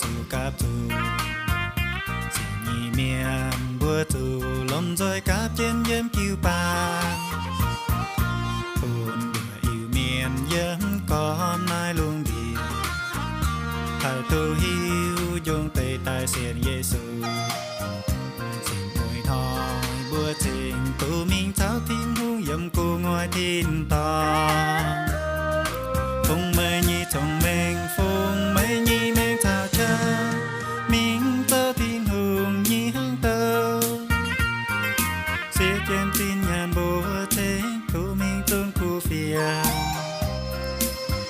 chủ cáp chủ xin nhị miền bùa chủ lom rồi cáp trên dêm kiêu pa buồn bùa yêu miền dêm con nai luôn đi thầy tu hiu dùng tay tay xiên Giêsu xin mùi thoi bùa trình tu mình tháo thiên hung dâm cô ngoài thiên to phung mây nhi thông minh phung mây nhi men thao cha mình tơ thiên hùng nhi hăng tơ sẽ trên tin nhàn bùa thế tu mình tôn cu phía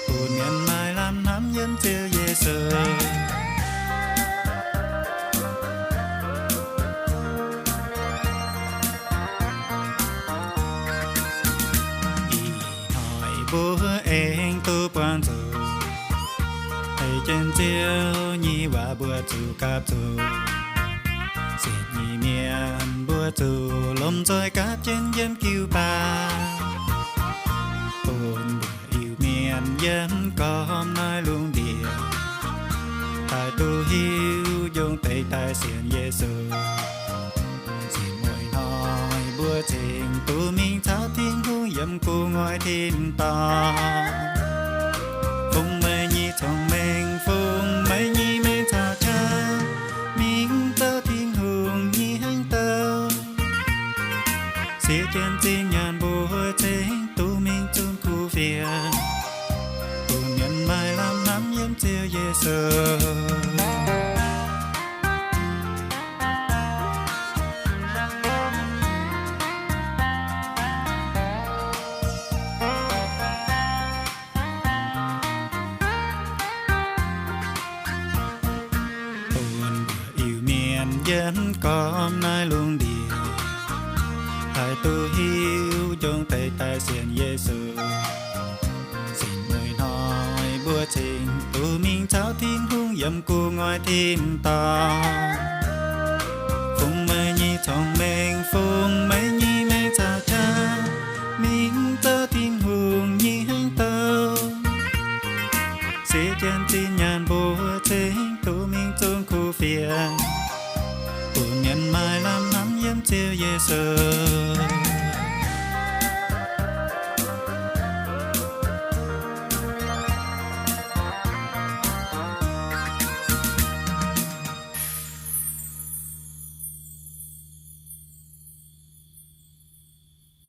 buồn ngàn mai làm nắm dân chưa Giêsu bố em tu quan tu thầy trên chiếu nhi và bữa tu cáp tu xin nhi miền bữa tu lom rồi cáp trên dêm kiêu pa buồn bữa yêu miền dêm con nói luôn địa thầy tu hiu dùng tay tay xiên Giêsu xin mùi nói bữa trình tu mình tháo thiên hung dâm cô ngoài thiên to phung mây nhi thông minh phung mây nhi men thao cha mình tơ thiên hùng nhi hăng tơ xía trên tin nhàn bùa trình tu mình chung khu việt buồn nhân mai làm nắm yếm chiều Giêsu dân con nói luôn đi hãy tu hiu trong tay tay xiên Giêsu xin người nói bùa trình tu mình tháo thiên hung dâm cô ngoài thiên to phung mây nhi thông minh phung mây